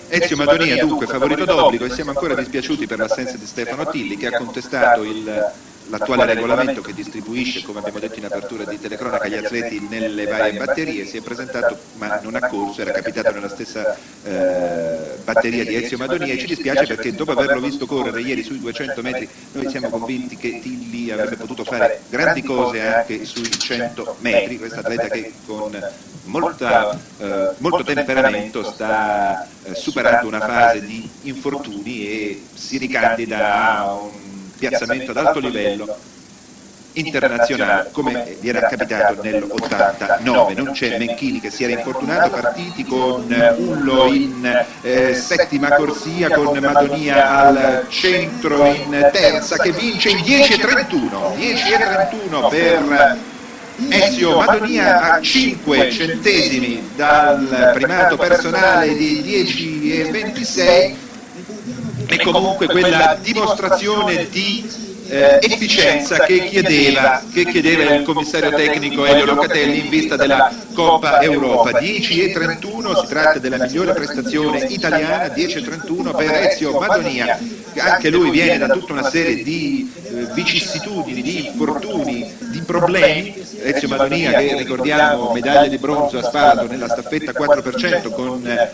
Ezio Madonia dunque favorito d'obbligo, e siamo ancora dispiaciuti per l'assenza di Stefano Tilli, che ha contestato l'attuale regolamento che distribuisce, come abbiamo detto in apertura di telecronaca, gli atleti nelle varie batterie. Si è presentato ma non ha corso, era capitato nella stessa batteria di Ezio Madonia, e ci dispiace perché dopo averlo visto correre ieri sui 200 metri noi siamo convinti che Tilli avrebbe potuto fare grandi cose anche sui 100 metri, questo atleta che con molto temperamento sta superando una fase di infortuni e si ricandida a un piazzamento ad alto livello internazionale, come gli era capitato nell'89. Non c'è Menchini che si era infortunato, partiti con Ullo in settima corsia, con Madonia al centro in terza, che vince in 10,31 per Ezio Madonia, a 5 centesimi dal primato personale di 10,26, e comunque quella dimostrazione di efficienza che chiedeva il commissario tecnico Elio Locatelli in vista della Coppa Europa. 10,31, si tratta della migliore prestazione italiana, 10,31 per Ezio Madonia, che anche lui viene da tutta una serie di vicissitudini, di infortuni, di problemi. Ezio Madonia, che ricordiamo medaglia di bronzo a Spalato nella staffetta 4% con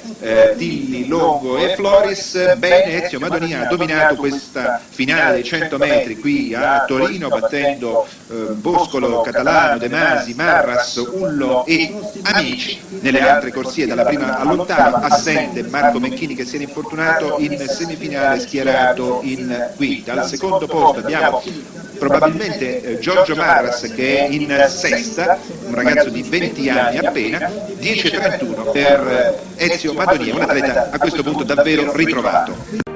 Tilli, Longo e Floris. Bene, Ezio Madonia ha dominato questa finale dei 100 metri qui a Torino, battendo Boscolo, Catalano, De Masi, Marras, Ullo e Amici. Nelle altre corsie dalla prima allontano, assente Marco Menchini, che si era infortunato in semifinale, schierato in guida. Al secondo posto abbiamo probabilmente Giorgio Marras, che è in sesta, un ragazzo di 20 anni appena. 10,31 per Ezio Madonia, un atleta a questo punto davvero ritrovato.